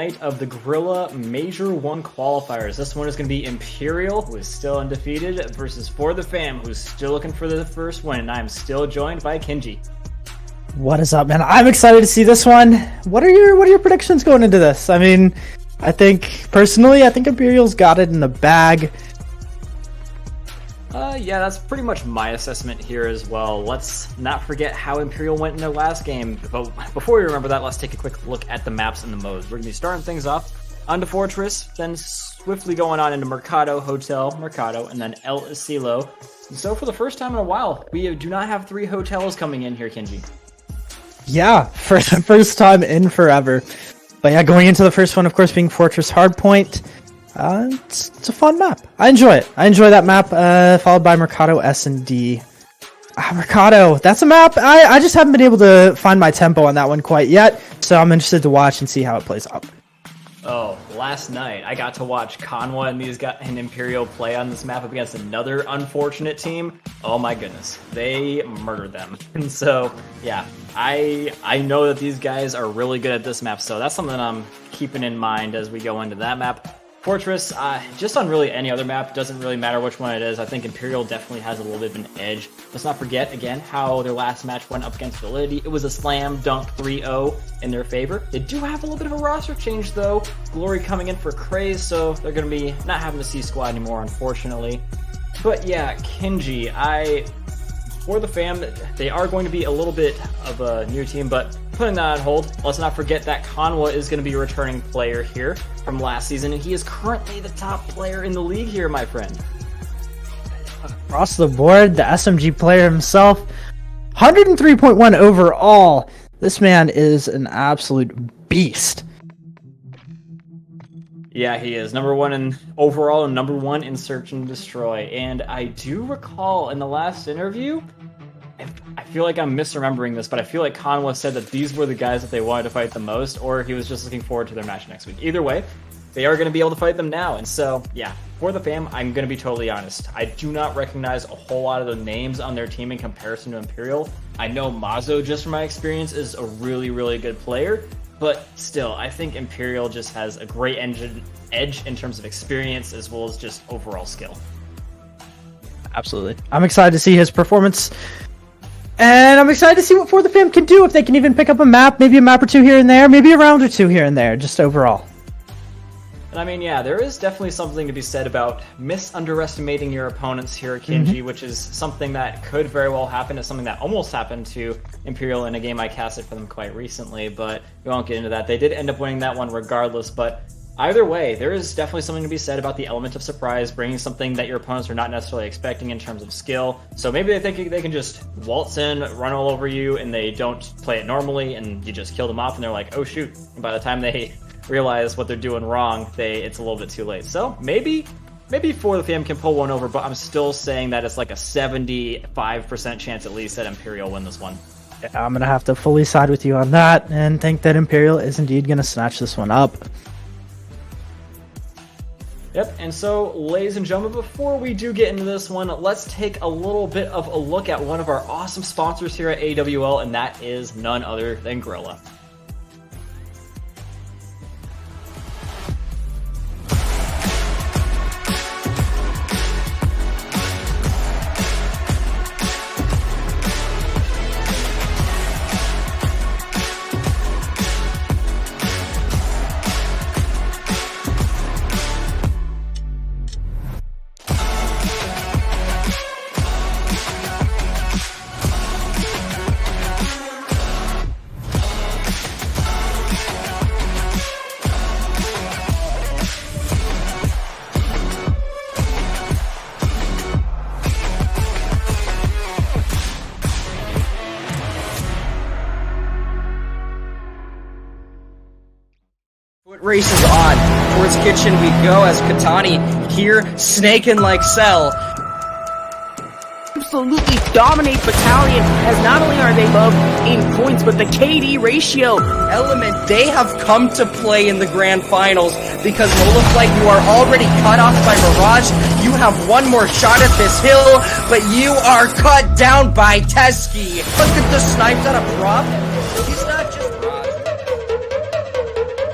Night of the Gorilla Major 1 qualifiers. This one is going to be Empyreal, who is still undefeated, versus ForTheFam, who's still looking for the first win, and I'm still joined by Kenji. What is up, man? I'm excited to see this one. What are your predictions going into this? I mean, I think Empyreal's got it in the bag. Yeah, that's pretty much my assessment here as well. Let's not forget how Empyreal went in their last game. But before we remember that, let's take a quick look at the maps and the modes. We're going to be starting things off onto Fortress, then swiftly going on into Mercado, Hotel, Mercado, and then El Asilo. And so for the first time in a while, we do not have 3 hotels coming in here, Kenji. Yeah, for the first time in forever. But yeah, going into the first one, of course, being Fortress Hardpoint. It's a fun map. I enjoy it. I enjoy that map, followed by Mercado S&D. Mercado, that's a map. I just haven't been able to find my tempo on that one quite yet, so I'm interested to watch and see how it plays out. Oh, last night I got to watch Conwa and these guys and Empyreal play on this map up against another unfortunate team. Oh my goodness, they murdered them. And so, yeah, I know that these guys are really good at this map, so that's something I'm keeping in mind as we go into that map. Fortress, just on really any other map, doesn't really matter which one it is. I think Empyreal definitely has a little bit of an edge. Let's not forget, again, how their last match went up against Validity. It was a slam dunk 3-0 in their favor. They do have a little bit of a roster change, though. Glory coming in for Craze, so they're going to be not having the C-Squad anymore, unfortunately. But yeah, Kenji, ForTheFam, they are going to be a little bit of a new team, but putting that on hold, let's not forget that Conwa is going to be a returning player here from last season, and he is currently the top player in the league here, my friend. Across the board, the SMG player himself, 103.1 overall. This man is an absolute beast. Yeah, he is. Number 1 in overall and number 1 in Search and Destroy. And I do recall in the last interview, I feel like I'm misremembering this, but I feel like Conwa said that these were the guys that they wanted to fight the most, or he was just looking forward to their match next week. Either way, they are going to be able to fight them now. And so, yeah, ForTheFam, I'm going to be totally honest. I do not recognize a whole lot of the names on their team in comparison to Empyreal. I know Mazo, just from my experience, is a really, really good player. But still, I think Empyreal just has a great edge in terms of experience as well as just overall skill. Absolutely. I'm excited to see his performance. And I'm excited to see what ForTheFam can do, if they can even pick up a map, maybe a map or 2 here and there, maybe a round or 2 here and there, just overall. And I mean, yeah, there is definitely something to be said about misunderestimating your opponents here, Kenji, which is something that could very well happen. It's something that almost happened to Empyreal in a game I casted for them quite recently, but we won't get into that. They did end up winning that one regardless, but either way, there is definitely something to be said about the element of surprise, bringing something that your opponents are not necessarily expecting in terms of skill. So maybe they think they can just waltz in, run all over you, and they don't play it normally, and you just kill them off, and they're like, oh shoot. And by the time they realize what they're doing wrong, it's a little bit too late. So maybe ForTheFam can pull one over, but I'm still saying that it's like a 75% chance at least that Empyreal win this one. Yeah, I'm going to have to fully side with you on that and think that Empyreal is indeed going to snatch this one up. Yep, and so, ladies and gentlemen, before we do get into this one, let's take a little bit of a look at one of our awesome sponsors here at AWL, and that is none other than Gorilla. Race is on. Towards kitchen we go as Katani here snaking like Cell. Absolutely dominate Battalion, as not only are they above in points, but the KD ratio element, they have come to play in the grand finals, because Molaflight, you are already cut off by Mirage. You have one more shot at this hill, but you are cut down by Teskey. Look at the snipes out of prop. He's not just...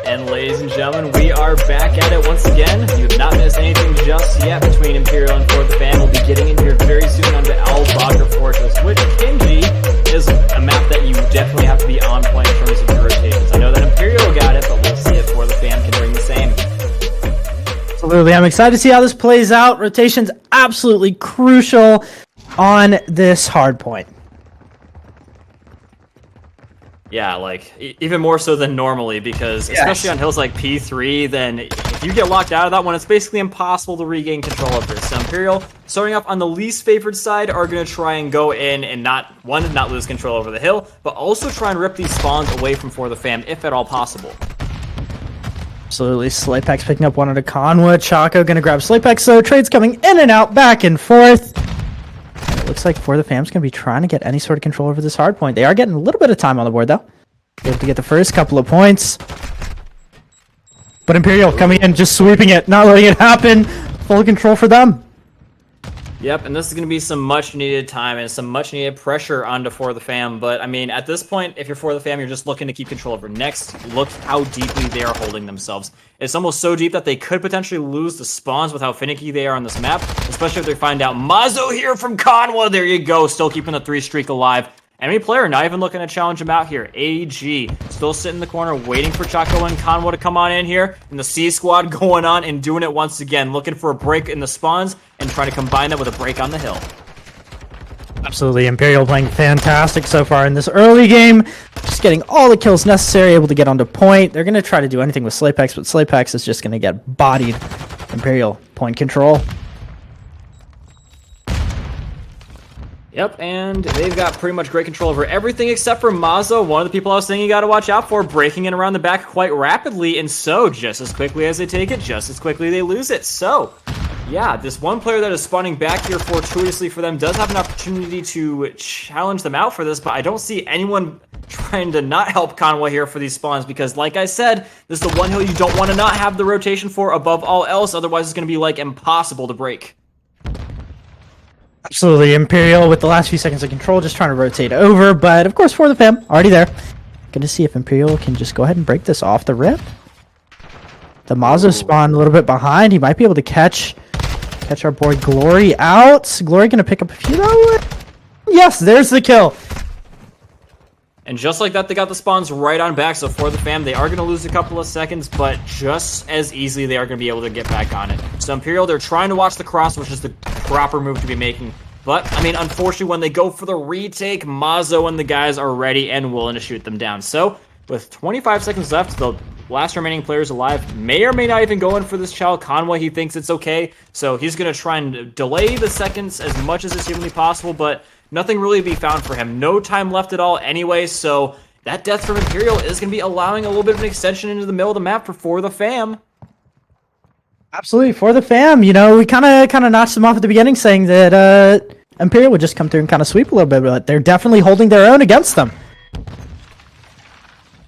And ladies and gentlemen, we are back at it once again. You have not missed anything just yet between Empyreal and ForTheFam. We'll be getting in here very soon onto Al-Bagr Fortress, which, Kenji, is a map that you definitely have to be on point in terms of your rotations. I know that Empyreal got it, but we'll see if ForTheFam can bring the same. Absolutely, I'm excited to see how this plays out. Rotation's absolutely crucial on this hard point. Yeah, like, even more so than normally, because especially on hills like P3, then if you get locked out of that one, it's basically impossible to regain control of this. So Empyreal, starting off on the least favored side, are going to try and go in and not lose control over the hill, but also try and rip these spawns away from ForTheFam, if at all possible. Absolutely, Slaypex picking up one at a Conwood. Chaco going to grab Slaypex, so trades coming in and out, back and forth. And it looks like ForTheFam's going to be trying to get any sort of control over this hard point. They are getting a little bit of time on the board, though. Able to get the first couple of points. But Empyreal coming in, just sweeping it, not letting it happen. Full control for them. Yep, and this is going to be some much-needed time and some much-needed pressure onto ForTheFam. But, I mean, at this point, if you're ForTheFam, you're just looking to keep control over next. Look how deeply they are holding themselves. It's almost so deep that they could potentially lose the spawns with how finicky they are on this map, especially if they find out Mazo here from Conwood. There you go, still keeping the 3 streak alive. Enemy player not even looking to challenge him out here. AG still sitting in the corner waiting for Chaco and Conwo to come on in here. And the C squad going on and doing it once again. Looking for a break in the spawns and trying to combine that with a break on the hill. Absolutely, Empyreal playing fantastic so far in this early game. Just getting all the kills necessary, able to get onto point. They're going to try to do anything with Slaypex, but Slaypex is just going to get bodied. Empyreal, point control. Yep, and they've got pretty much great control over everything except for Mazo, one of the people I was saying you gotta watch out for, breaking in around the back quite rapidly, and so, just as quickly as they take it, just as quickly they lose it. So, yeah, this one player that is spawning back here fortuitously for them does have an opportunity to challenge them out for this, but I don't see anyone trying to not help Conwo here for these spawns, because like I said, this is the one hill you don't want to not have the rotation for above all else, otherwise it's going to be, like, impossible to break. Absolutely, Empyreal with the last few seconds of control, just trying to rotate over, but of course ForTheFam, already there. Gonna see if Empyreal can just go ahead and break this off the rip. The Mazo spawn a little bit behind, he might be able to catch our boy Glory out. Glory gonna pick up a few though. Yes, there's the kill. And just like that, they got the spawns right on back, so ForTheFam, they are going to lose a couple of seconds, but just as easily, they are going to be able to get back on it. So Empyreal, they're trying to watch the cross, which is the proper move to be making. But, I mean, unfortunately, when they go for the retake, Mazo and the guys are ready and willing to shoot them down. So, with 25 seconds left, the last remaining players alive may or may not even go in for this chow. Conwo, he thinks it's okay, so he's going to try and delay the seconds as much as is humanly possible, but nothing really to be found for him. No time left at all anyway, so that death from Empyreal is going to be allowing a little bit of an extension into the middle of the map for the fam. Absolutely, ForTheFam. You know, we kind of notched them off at the beginning saying that Empyreal would just come through and kind of sweep a little bit, but they're definitely holding their own against them.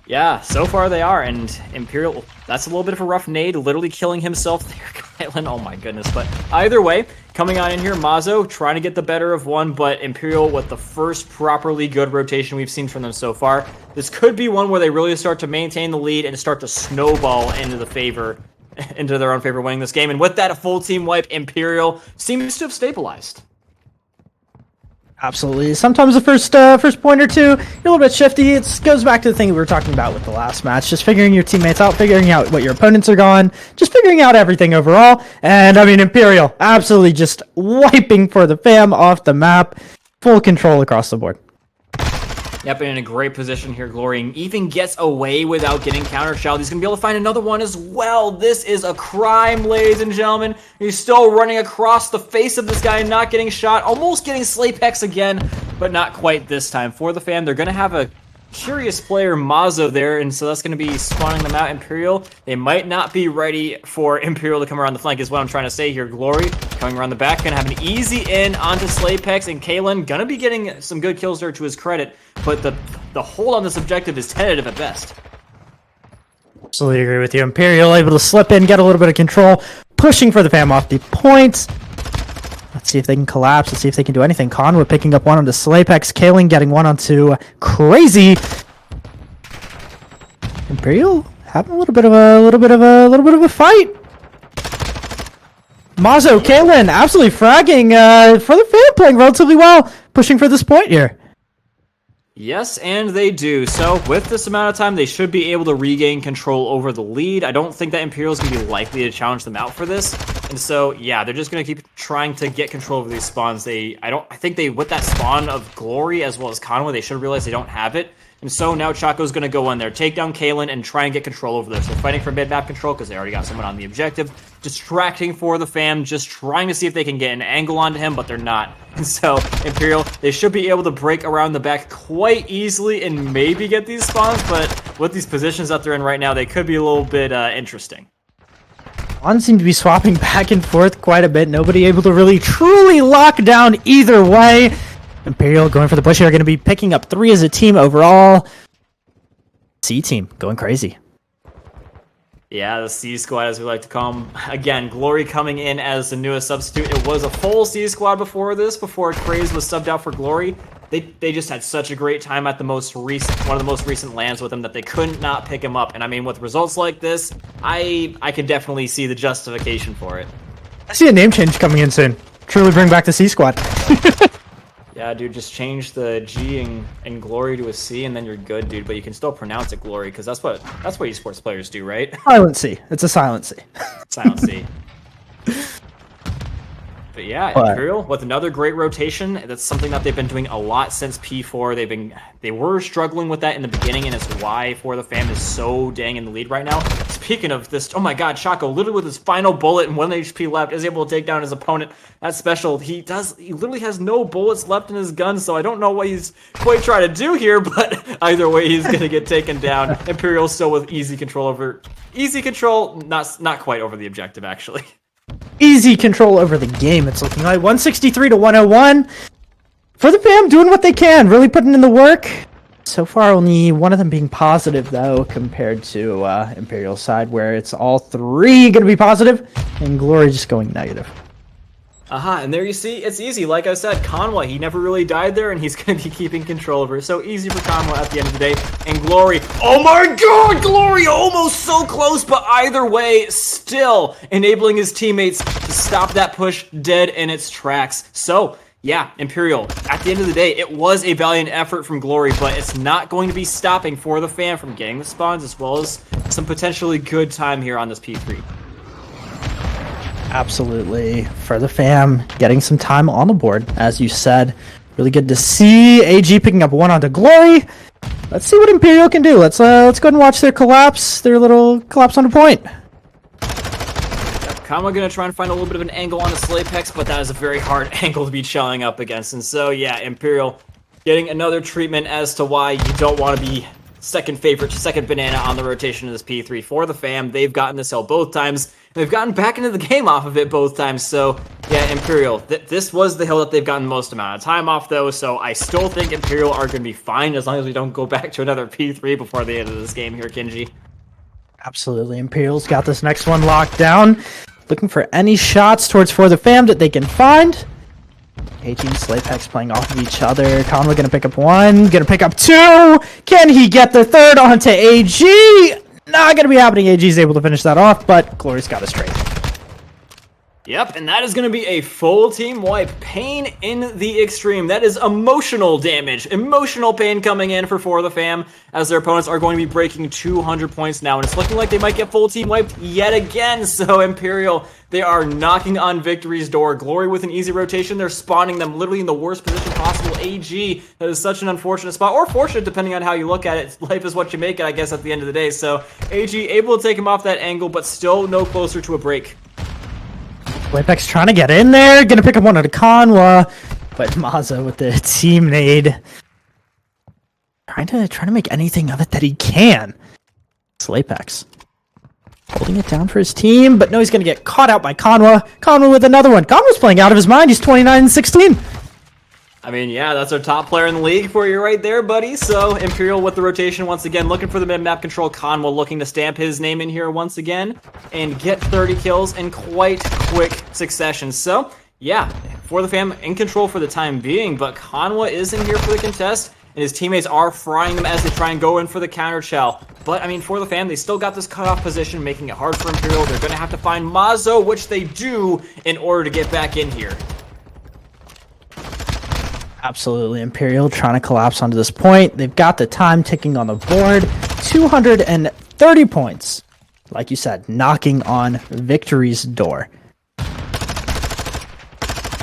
Yeah, so far they are, and Empyreal, that's a little bit of a rough nade, literally killing himself there, Kylan, oh my goodness. But either way, coming on in here, Mazo trying to get the better of one, but Empyreal with the first properly good rotation we've seen from them so far. This could be one where they really start to maintain the lead and start to snowball into their own favor winning this game, and with that, a full team wipe, Empyreal seems to have stabilized. Absolutely. Sometimes the first point or two, you're a little bit shifty. It goes back to the thing we were talking about with the last match. Just figuring your teammates out, figuring out what your opponents are going, just figuring out everything overall. And, I mean, Empyreal absolutely just wiping ForTheFam off the map. Full control across the board. Yep, and in a great position here, Glory even gets away without getting counter-shelled. He's going to be able to find another one as well. This is a crime, ladies and gentlemen. He's still running across the face of this guy, not getting shot, almost getting Slaypex again, but not quite this time. ForTheFam, they're going to have a curious player, Mazo, there, and so that's going to be spawning them out. Empyreal, they might not be ready for Empyreal to come around the flank, is what I'm trying to say here. Glory coming around the back, going to have an easy in onto Slaypex, and Kalen going to be getting some good kills there to his credit, but the hold on this objective is tentative at best. Absolutely agree with you. Empyreal able to slip in, get a little bit of control, pushing ForTheFam off the points. Let's see if they can collapse. Let's see if they can do anything. Conwood picking up one onto Slaypex. Kaling getting one onto Crazy. Empyreal having a little bit of a fight. Mazo, Kaylin, absolutely fragging. ForTheFam playing relatively well, pushing for this point here. Yes, and they do. So, with this amount of time, they should be able to regain control over the lead. I don't think that Empyreal is going to be likely to challenge them out for this. And so, yeah, they're just going to keep trying to get control over these spawns. I think they, with that spawn of Glory as well as Conway, they should realize they don't have it. And so now Chaco's going to go in there, take down Kaylin, and try and get control over this. They're fighting for mid-map control because they already got someone on the objective. Distracting ForTheFam, just trying to see if they can get an angle onto him, but they're not. And so, Empyreal, they should be able to break around the back quite easily and maybe get these spawns, but with these positions that they're in right now, they could be a little bit interesting. One seemed to be swapping back and forth quite a bit. Nobody able to really truly lock down either way. Empyreal going for the push here, going to be picking up 3 as a team overall. C team going crazy. Yeah, the C squad, as we like to call them. Again, Glory coming in as the newest substitute. It was a full C squad before this, before Craze was subbed out for Glory. They just had such a great time at the one of the most recent lands with him that they couldn't not pick him up. And I mean, with results like this, I can definitely see the justification for it. I see a name change coming in soon. Truly bring back the C squad. Yeah, dude, just change the G and Glory to a C, and then you're good, dude. But you can still pronounce it Glory, because that's what esports players do, right? Silent C. It's a silent C. Silent C. But yeah, Empyreal with another great rotation. That's something that they've been doing a lot since P4. They were struggling with that in the beginning, and it's why ForTheFam is so dang in the lead right now. Speaking of this, oh my god, Chaco literally with his final bullet and 1 HP left is able to take down his opponent. That's special. He literally has no bullets left in his gun, so I don't know what he's quite trying to do here, but either way he's gonna get taken down. Empyreal still with easy control, not quite over the objective actually. Easy control over the game, it's looking like. 163 to 101. ForTheFam doing what they can, really putting in the work. So far, only one of them being positive, though, compared to Empyreal's side, where it's all 3 going to be positive, and Glory just going negative. And there you see, it's easy. Like I said, Conway, he never really died there, and he's going to be keeping control over it. So easy for Conway at the end of the day. And Glory, oh my god, Glory, almost so close, but either way, still enabling his teammates to stop that push dead in its tracks. So, yeah, Empyreal, at the end of the day, it was a valiant effort from Glory, but it's not going to be stopping ForTheFam from getting the spawns, as well as some potentially good time here on this P3. Absolutely. ForTheFam getting some time on the board, as you said. Really good to see. AG picking up 1 onto Glory. Let's see what Empyreal can do. Let's go ahead and watch their little collapse on a point. Conway gonna try and find a little bit of an angle on the Slapex, but that is a very hard angle to be chilling up against. And so, yeah, Empyreal getting another treatment as to why you don't want to be second banana on the rotation of this P3. ForTheFam, they've gotten this hill both times. They've gotten back into the game off of it both times. So, yeah, Empyreal, this was the hill that they've gotten most amount of time off, though. So I still think Empyreal are going to be fine as long as we don't go back to another P3 before the end of this game here, Kinji. Absolutely. Empyreal's got this next one locked down. Looking for any shots towards ForTheFam that they can find. AG and Slapex playing off of each other. Conway gonna pick up 1, gonna pick up 2. Can he get the 3rd onto AG? Not gonna be happening. AG's able to finish that off, but Glory's got us straight. Yep, and that is going to be a full team wipe. Pain in the extreme. That is emotional damage. Emotional pain coming in for ForTheFam as their opponents are going to be breaking 200 points now. And it's looking like they might get full team wiped yet again. So Empyreal, they are knocking on victory's door. Glory with an easy rotation. They're spawning them literally in the worst position possible. AG, that is such an unfortunate spot. Or fortunate, depending on how you look at it. Life is what you make it, I guess, at the end of the day. So AG able to take him off that angle, but still no closer to a break. Slapex trying to get in there, gonna pick up 1 at a Conwa, but Maza with the team nade. Trying to make anything of it that he can. Slapex holding it down for his team, but no, he's gonna get caught out by Conwa. Conwa with another one. Conwa's playing out of his mind. He's 29-16. I mean, yeah, that's our top player in the league for you right there, buddy. So, Empyreal with the rotation once again, looking for the mid-map control. Conwell looking to stamp his name in here once again and get 30 kills in quite quick succession. So, yeah, ForTheFam in control for the time being, but Conwa is in here for the contest. and his teammates are frying them as they try and go in for the counter chow. But, I mean, ForTheFam, they still got this cutoff position, making it hard for Empyreal. They're going to have to find Mazo, which they do, in order to get back in here. Absolutely. Empyreal trying to collapse onto this point. They've got the time ticking on the board. 230 points. Like you said, knocking on victory's door.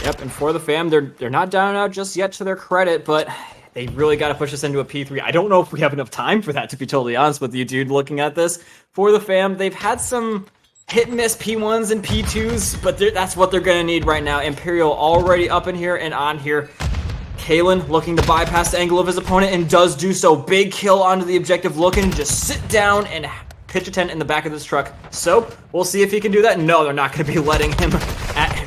Yep, and ForTheFam, they're not down and out just yet to their credit, but they really got to push us into a P3. I don't know if we have enough time for that, to be totally honest with you, dude, looking at this. ForTheFam, they've had some hit-and-miss P1s and P2s, but that's what they're going to need right now. Empyreal already up in here and on here. Kalen looking to bypass the angle of his opponent and does do so. Big kill onto the objective, looking to just sit down and pitch a tent in the back of this truck. So, we'll see if he can do that. No, they're not going to be letting him,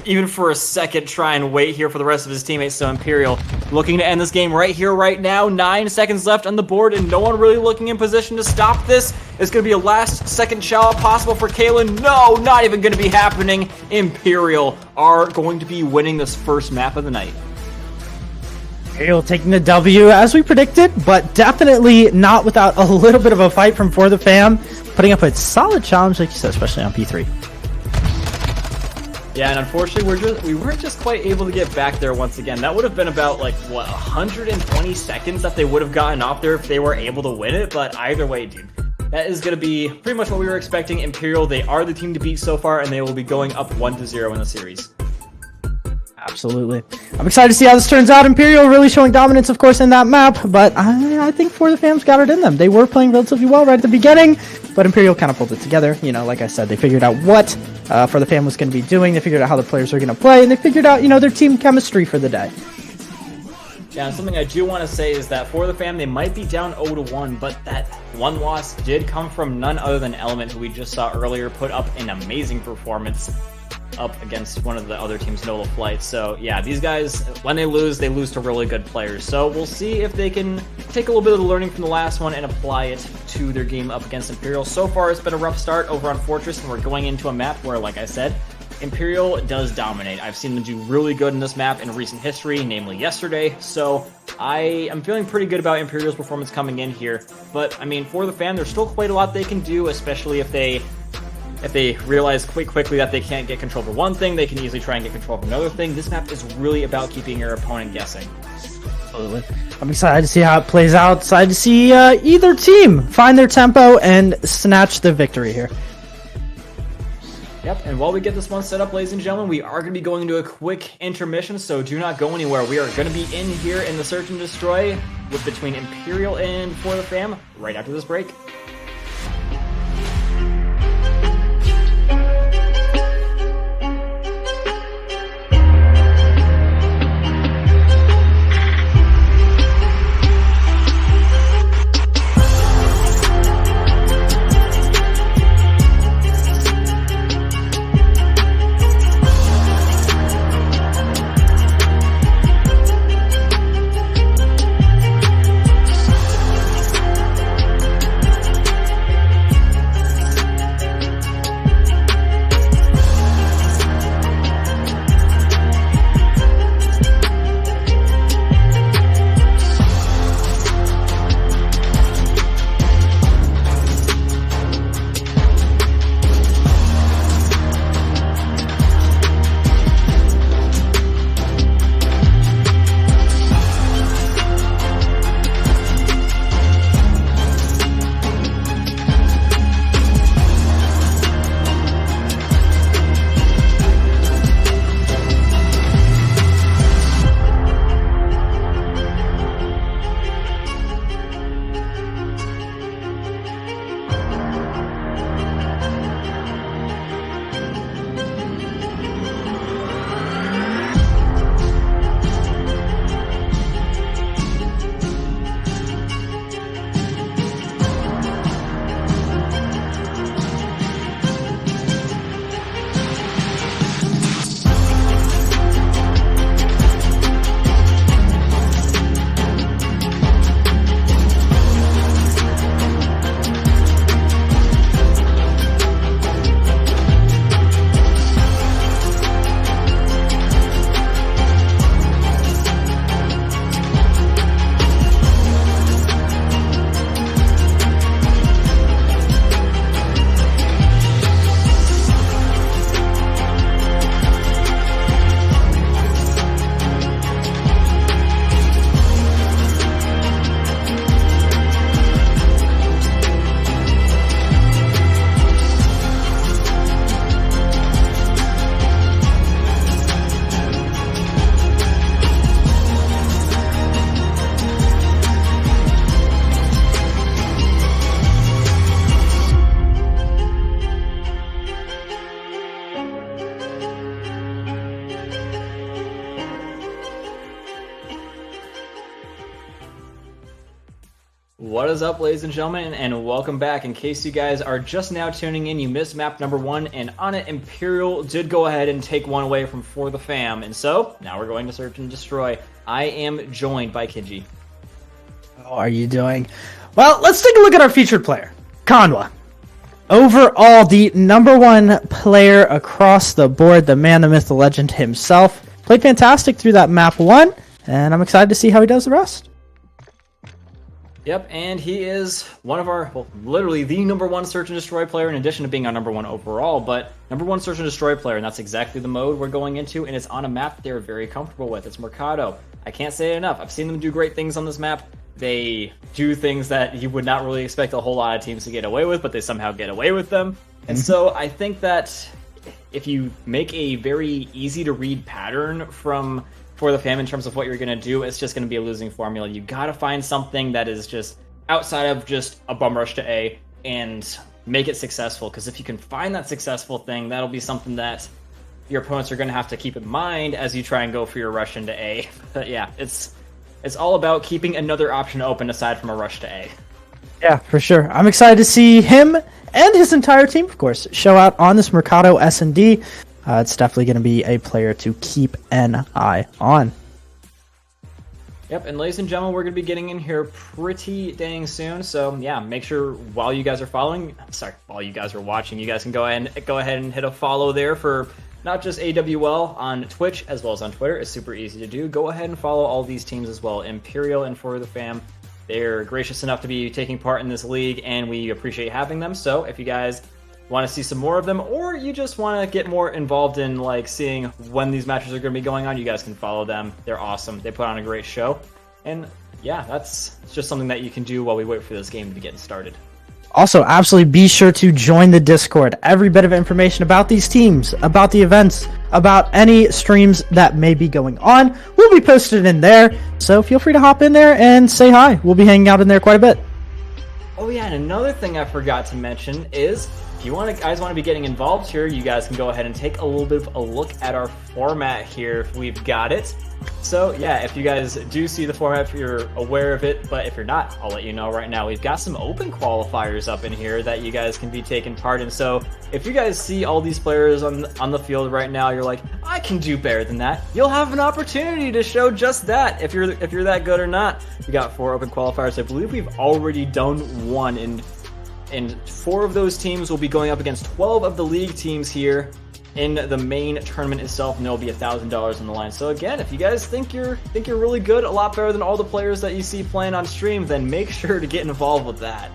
even for a second, try and wait here for the rest of his teammates. So Empyreal looking to end this game right here, right now. 9 seconds left on the board, and no one really looking in position to stop this. It's going to be a last-second chow possible for Kalen. No, not even going to be happening. Empyreal are going to be winning this first map of the night. Empyreal taking the W as we predicted, but definitely not without a little bit of a fight from ForTheFam, putting up a solid challenge, like you said, especially on P3. Yeah, and unfortunately, we weren't just quite able to get back there once again. That would have been about, like, what, 120 seconds that they would have gotten off there if they were able to win it, but either way, dude. That is going to be pretty much what we were expecting. Empyreal, they are the team to beat so far, and they will be going up 1-0 in the series. Absolutely. I'm excited to see how this turns out. Empyreal really showing dominance, of course, in that map, but I think ForTheFam's got it in them. They were playing relatively well right at the beginning, but Empyreal kind of pulled it together. You know, like I said, they figured out what ForTheFam was going to be doing. They figured out how the players are going to play, and they figured out, you know, their team chemistry for the day. Yeah, and something I do want to say is that ForTheFam, they might be down 0-1, but that one loss did come from none other than Element, who we just saw earlier put up an amazing performance up against one of the other team's Nola Flight. So yeah, these guys, when they lose to really good players. So we'll see if they can take a little bit of the learning from the last one and apply it to their game up against Empyreal. So far, it's been a rough start over on Fortress, and we're going into a map where, like I said, Empyreal does dominate. I've seen them do really good in this map in recent history, namely yesterday, so I am feeling pretty good about Empyreal's performance coming in here. But, I mean, ForTheFam, there's still quite a lot they can do, especially if they realize quite quickly that they can't get control over one thing, they can easily try and get control over another thing. This map is really about keeping your opponent guessing. Absolutely. I'm excited to see how it plays out. Excited to see either team find their tempo and snatch the victory here. Yep, and while we get this one set up, ladies and gentlemen, we are going to be going into a quick intermission, so do not go anywhere. We are going to be in here in the Search and Destroy with between Empyreal and ForTheFam right after this break. What is up, ladies and gentlemen, and welcome back. In case you guys are just now tuning in, you missed map number 1, and on it, Empyreal did go ahead and take one away from ForTheFam, and so, now we're going to search and destroy. I am joined by Kinji. How are you doing? Well, let's take a look at our featured player, Conwa. Overall, the #1 player across the board, the man, the myth, the legend himself. Played fantastic through that map 1, and I'm excited to see how he does the rest. Yep, and he is one of our, well, literally the #1 search and destroy player, in addition to being our #1 overall, but #1 search and destroy player, and that's exactly the mode we're going into, and it's on a map that they're very comfortable with. It's Mercado. I can't say it enough. I've seen them do great things on this map. They do things that you would not really expect a whole lot of teams to get away with, but they somehow get away with them. And so I think that if you make a very easy to read pattern from ForTheFam in terms of what you're going to do, it's just going to be a losing formula. You got to find something that is just outside of just a bum rush to A and make it successful, because if you can find that successful thing, that'll be something that your opponents are going to have to keep in mind as you try and go for your rush into A. But yeah, it's all about keeping another option open aside from a rush to A. Yeah, for sure. I'm excited to see him and his entire team, of course, show out on this Mercado S&D. It's definitely going to be a player to keep an eye on. Yep, and ladies and gentlemen, we're going to be getting in here pretty dang soon. So yeah, make sure while you guys are while you guys are watching, you guys can go ahead and hit a follow there for not just AWL on Twitch as well as on Twitter. It's super easy to do. Go ahead and follow all these teams as well. Empyreal and ForTheFam. They're gracious enough to be taking part in this league, and we appreciate having them. So if you guys want to see some more of them, or you just want to get more involved in like seeing when these matches are going to be going on, you guys can follow them. They're awesome. They put on a great show. And yeah, it's just something that you can do while we wait for this game to be getting started. Also, absolutely be sure to join the Discord. Every bit of information about these teams, about the events, about any streams that may be going on will be posted in there. So feel free to hop in there and say hi. We'll be hanging out in there quite a bit. Oh yeah, and another thing I forgot to mention is if you guys want to be getting involved here, you guys can go ahead and take a little bit of a look at our format here if we've got it. So yeah, if you guys do see the format, if you're aware of it, but if you're not, I'll let you know right now. We've got some open qualifiers up in here that you guys can be taking part in. So if you guys see all these players on the field right now, you're like, I can do better than that. You'll have an opportunity to show just that if you're that good or not. We got 4 open qualifiers. I believe we've already done 1, and 4 of those teams will be going up against 12 of the league teams here in the main tournament itself, and there'll be $1,000 on the line. So again, if you guys think you're really good, a lot better than all the players that you see playing on stream, then make sure to get involved with that.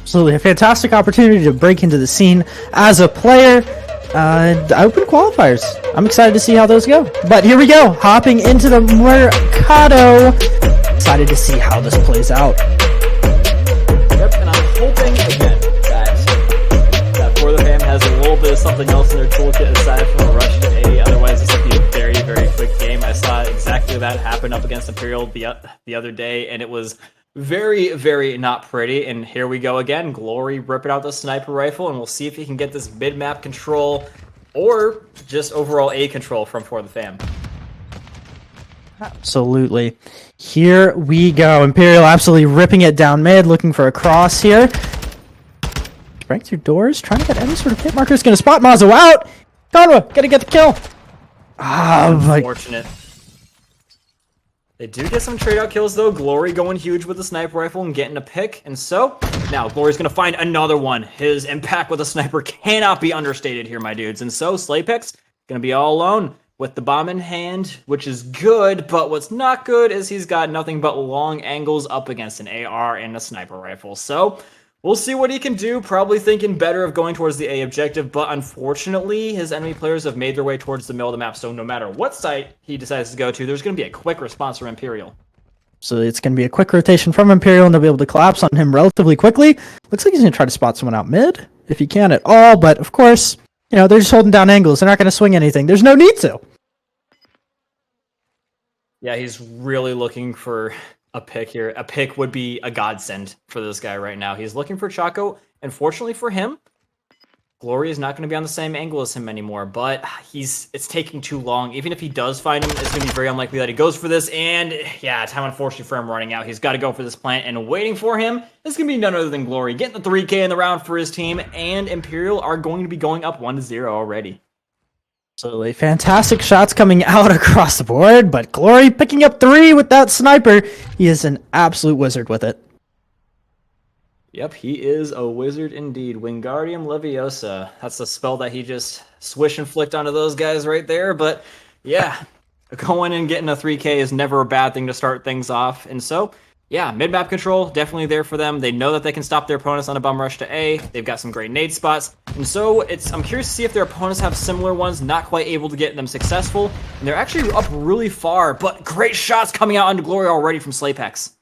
Absolutely, a fantastic opportunity to break into the scene as a player. Open qualifiers. I'm excited to see how those go. But here we go, hopping into the Mercado. Excited to see how this plays out. Yep, and I'm hoping again that ForTheFam has a little bit of something else in their toolkit aside from a rush to A. Otherwise, this would be a very, very quick game. I saw exactly that happen up against Empyreal the other day, and it was very, very not pretty. And here we go again. Glory ripping out the sniper rifle, and we'll see if he can get this mid-map control or just overall A control from ForTheFam. Absolutely. Here we go. Empyreal absolutely ripping it down mid, looking for a cross here. Break through doors, trying to get any sort of hit marker. Is going to spot Mazo out. Conwa, got to get the kill. Unfortunate. They do get some trade-out kills, though. Glory going huge with the sniper rifle and getting a pick. And so, now Glory's going to find another one. His impact with a sniper cannot be understated here, my dudes. And so, Slaypix going to be all alone with the bomb in hand, which is good, but what's not good is he's got nothing but long angles up against an AR and a sniper rifle. So, we'll see what he can do, probably thinking better of going towards the A objective, but unfortunately, his enemy players have made their way towards the middle of the map, so no matter what site he decides to go to, there's going to be a quick response from Empyreal. So it's going to be a quick rotation from Empyreal, and they'll be able to collapse on him relatively quickly. Looks like he's going to try to spot someone out mid, if he can at all, but of course, you know, they're just holding down angles. They're not going to swing anything. There's no need to. Yeah, he's really looking for a pick here. A pick would be a godsend for this guy right now. He's looking for Chaco, and fortunately for him, Glory is not going to be on the same angle as him anymore, but it's taking too long. Even if he does find him, it's going to be very unlikely that he goes for this. And yeah, time unfortunately for him running out. He's got to go for this plant, and waiting for him is going to be none other than Glory. Getting the 3K in the round for his team, and Empyreal are going to be going up 1-0 already. Absolutely fantastic shots coming out across the board, but Glory picking up 3 with that sniper. He is an absolute wizard with it. Yep, he is a wizard indeed. Wingardium Leviosa. That's the spell that he just swish and flicked onto those guys right there. But yeah, going and getting a 3K is never a bad thing to start things off. And so, yeah, mid-map control, definitely there for them. They know that they can stop their opponents on a bum rush to A. They've got some great nade spots. And so I'm curious to see if their opponents have similar ones, not quite able to get them successful. And they're actually up really far, but great shots coming out onto Glory already from Slapex.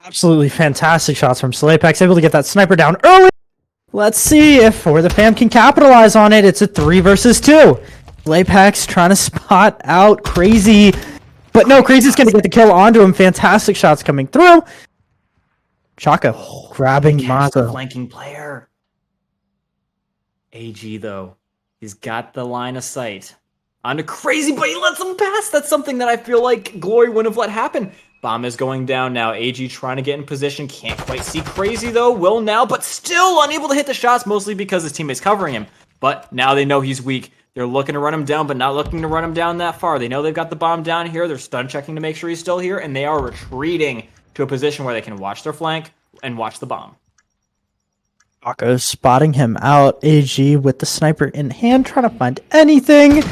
Absolutely fantastic shots from Slapex, able to get that sniper down early. Let's see if ForTheFam can capitalize on it. It's a 3 versus 2. Slapex trying to spot out Crazy, but no, Crazy's going to get the kill onto him. Fantastic shots coming through. Chaka grabbing Mazo. Flanking player. AG though, he's got the line of sight onto Crazy, but he lets him pass. That's something that I feel like Glory wouldn't have let happen. Bomb is going down now. AG trying to get in position. Can't quite see Crazy though. Will now, but still unable to hit the shots, mostly because his teammate's covering him. But now they know he's weak. They're looking to run him down, but not looking to run him down that far. They know they've got the bomb down here. They're stun checking to make sure he's still here, and they are retreating to a position where they can watch their flank and watch the bomb. Chaka spotting him out. AG with the sniper in hand, trying to find anything.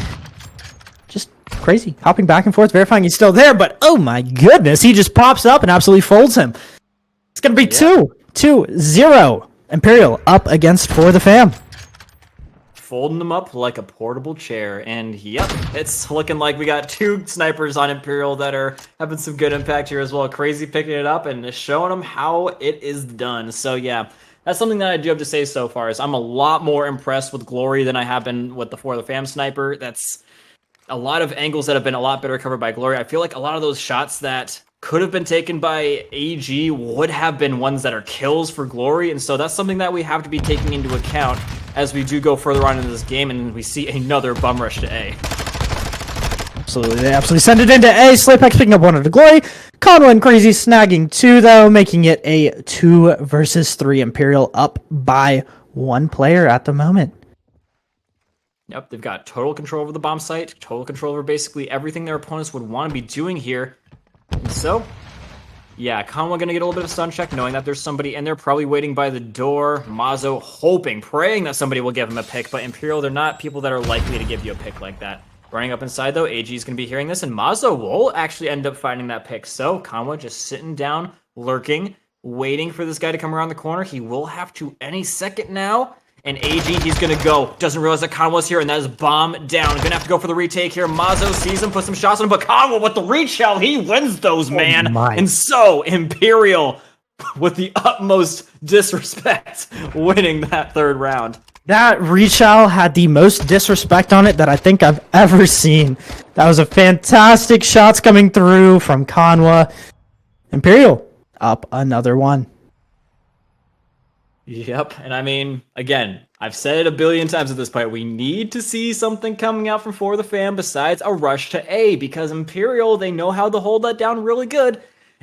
Just Crazy, hopping back and forth, verifying he's still there, but oh my goodness, he just pops up and absolutely folds him. It's going to be 2-0. Empyreal up against ForTheFam. Folding them up like a portable chair, and yep, it's looking like we got 2 snipers on Empyreal that are having some good impact here as well. Crazy picking it up and showing them how it is done. So yeah, that's something that I do have to say so far, is I'm a lot more impressed with Glory than I have been with the ForTheFam sniper. That's a lot of angles that have been a lot better covered by Glory. I feel like a lot of those shots that could have been taken by AG would have been ones that are kills for Glory, and so that's something that we have to be taking into account as we do go further on in this game and we see another bum rush to A. Absolutely, they absolutely send it into A. Slapex picking up 1 of the Glory. Conway and Crazy snagging 2 though, making it a 2 versus 3. Empyreal up by 1 player at the moment. Yep, they've got total control over the bomb site, total control over basically everything their opponents would want to be doing here. And so, yeah, Conway going to get a little bit of stun check, knowing that there's somebody in there probably waiting by the door. Mazo hoping, praying that somebody will give him a pick, but Empyreal, they're not people that are likely to give you a pick like that. Running up inside, though, AG is going to be hearing this, and Mazo will actually end up finding that pick. So, Conway just sitting down, lurking, waiting for this guy to come around the corner. He will have to any second now. And AG, he's going to go. Doesn't realize that Conway's here, and that is bomb down. Going to have to go for the retake here. Mazo sees him, puts some shots on him, but Conway with the reach shell, he wins those, man. And so, Empyreal, with the utmost disrespect, winning that 3rd round. That reshell had the most disrespect on it that I think I've ever seen. That was a fantastic shots coming through from Conway. Empyreal up another 1. Yep, and I mean, again, I've said it a billion times at this point, we need to see something coming out from ForTheFam besides a rush to A, because Empyreal, they know how to hold that down really good,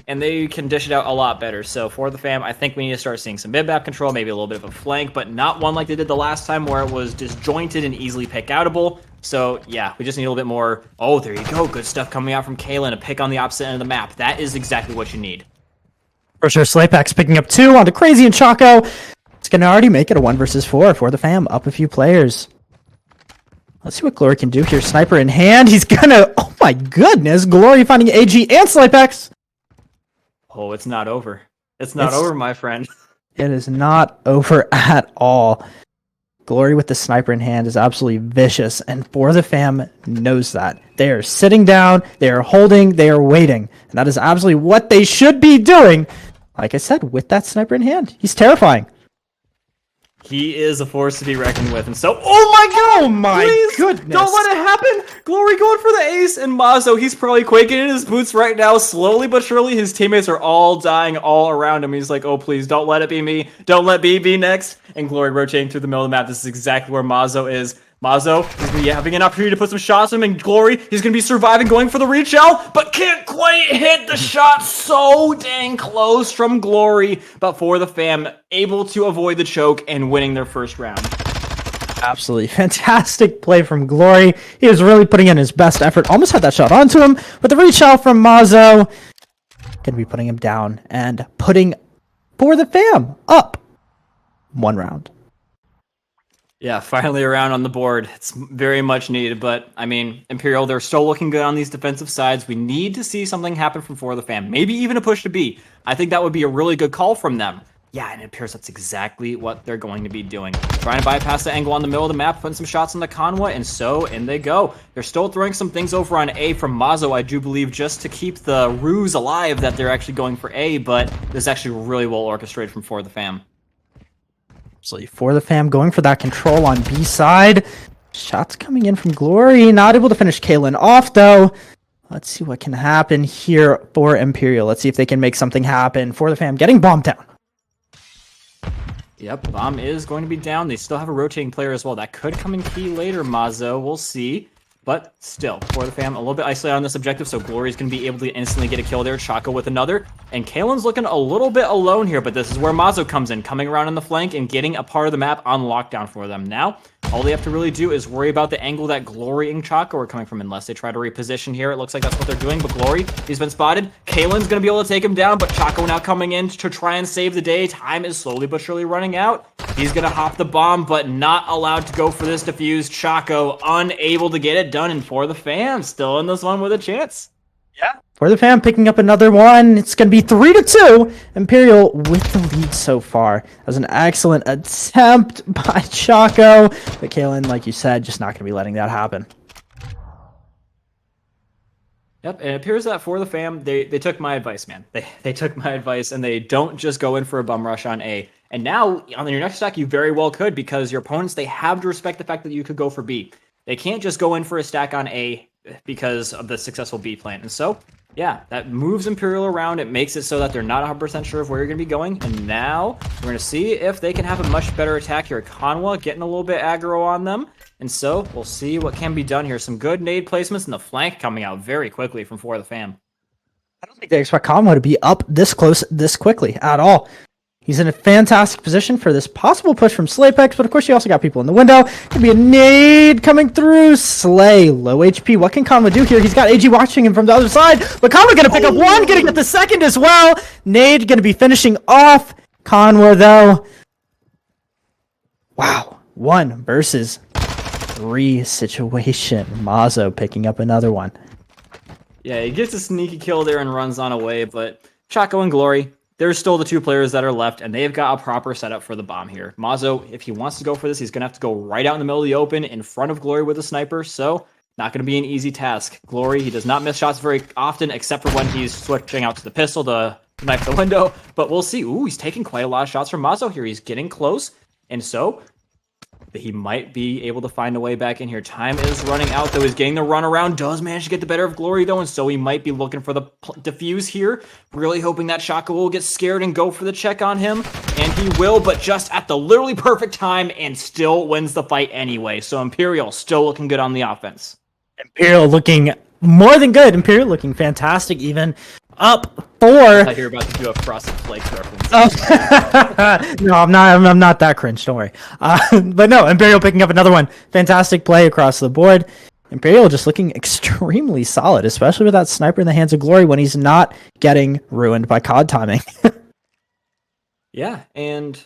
and they can dish it out a lot better. So ForTheFam, I think we need to start seeing some mid-map control, maybe a little bit of a flank, but not one like they did the last time where it was disjointed and easily pick-outable. So yeah, we just need a little bit more. Oh, there you go, good stuff coming out from Kaylin, a pick on the opposite end of the map. That is exactly what you need. For sure, Slapex picking up 2 onto Crazy and Chaco. It's going to already make it a 1 versus 4 ForTheFam, up a few players. Let's see what Glory can do here. Sniper in hand. He's going to... Oh my goodness. Glory finding AG and Slapex. Oh, it's not over. It's not over, my friend. It is not over at all. Glory with the sniper in hand is absolutely vicious, and ForTheFam knows that. They are sitting down, they are holding, they are waiting. And that is absolutely what they should be doing. Like I said, with that sniper in hand. He's terrifying. He is a force to be reckoned with, and so oh my goodness! Don't let it happen! Glory going for the ace, and Mazo, he's probably quaking in his boots right now. Slowly but surely, his teammates are all dying all around him. He's like, oh please, don't let it be me. Don't let B be next. And Glory rotating through the middle of the map. This is exactly where Mazo is. Mazo is going to be having an opportunity to put some shots on him, and Glory, he's going to be surviving, going for the reach out, but can't quite hit the shot. So dang close from Glory, but ForTheFam able to avoid the choke and winning their first round. Absolutely fantastic play from Glory. He was really putting in his best effort. Almost had that shot onto him, but the reach out from Mazo gonna be putting him down and putting ForTheFam up 1 round. Yeah, finally a round on the board. It's very much needed, but I mean, Empyreal, they're still looking good on these defensive sides. We need to see something happen from ForTheFam. Maybe even a push to B. I think that would be a really good call from them. Yeah, and it appears that's exactly what they're going to be doing. Trying to bypass the angle on the middle of the map, putting some shots on the convoy, and so in they go. They're still throwing some things over on A from Mazo, I do believe, just to keep the ruse alive that they're actually going for A, but this is actually really well orchestrated from ForTheFam. Absolutely. ForTheFam going for that control on B side. Shots coming in from Glory. Not able to finish Kaylin off, though. Let's see what can happen here for Empyreal. Let's see if they can make something happen. ForTheFam getting bombed down. Yep, bomb is going to be down. They still have a rotating player as well. That could come in key later, Mazo. We'll see. But still, ForTheFam a little bit isolated on this objective, so Glory's going to be able to instantly get a kill there. Chaco with another. And Kaylin's looking a little bit alone here, but this is where Mazo comes in, coming around on the flank and getting a part of the map on lockdown for them. Now, all they have to really do is worry about the angle that Glory and Chaco are coming from, unless they try to reposition here. It looks like that's what they're doing, but Glory, he's been spotted. Kaylin's going to be able to take him down, but Chaco now coming in to try and save the day. Time is slowly but surely running out. He's going to hop the bomb, but not allowed to go for this defuse. Chaco unable to get it done, and ForTheFam still in this one with a chance. Yeah. ForTheFam picking up another one. It's going to be 3-2. Empyreal with the lead so far. That was an excellent attempt by Chaco. But Kaylin, like you said, just not going to be letting that happen. Yep, and it appears that ForTheFam, they took my advice, man. They took my advice, and they don't just go in for a bum rush on A. And now, on your next stack, you very well could, because your opponents, they have to respect the fact that you could go for B. They can't just go in for a stack on A because of the successful B plan. And so, yeah, that moves Empyreal around. It makes it so that they're not 100% sure of where you're going to be going. And now we're going to see if they can have a much better attack here. Conwa getting a little bit aggro on them. And so we'll see what can be done here. Some good nade placements, and the flank coming out very quickly from ForTheFam. I don't think they expect Conwa to be up this close this quickly at all. He's in a fantastic position for this possible push from Slaypex, but of course you also got people in the window. Could be a nade coming through. Slay, low HP. What can Conwa do here? He's got AG watching him from the other side, but Conwa gonna pick up one, gonna get the second as well. Nade gonna be finishing off Conwa though. Wow, 1 versus 3 situation. Mazo picking up another one. Yeah, he gets a sneaky kill there and runs on away, but Chaco and Glory, there's still the 2 players that are left, and they've got a proper setup for the bomb here. Mazo, if he wants to go for this, he's going to have to go right out in the middle of the open in front of Glory with a sniper, so not going to be an easy task. Glory, he does not miss shots very often, except for when he's switching out to the pistol to knife the window, but we'll see. Ooh, he's taking quite a lot of shots from Mazo here. He's getting close, and so he might be able to find a way back in here. Time is running out, though. He's getting the run around. Does manage to get the better of Glory, though, and so he might be looking for the defuse here. Really hoping that Chaco will get scared and go for the check on him. And he will, but just at the literally perfect time, and still wins the fight anyway. So Empyreal still looking good on the offense. Empyreal looking more than good. Empyreal looking fantastic, even up 4. I thought you were about to do a Frosted Flakes reference. Oh. No, I'm not that cringe. Don't worry. But no, Empyreal picking up another one. Fantastic play across the board. Empyreal just looking extremely solid, especially with that sniper in the hands of Glory when he's not getting ruined by COD timing. Yeah, and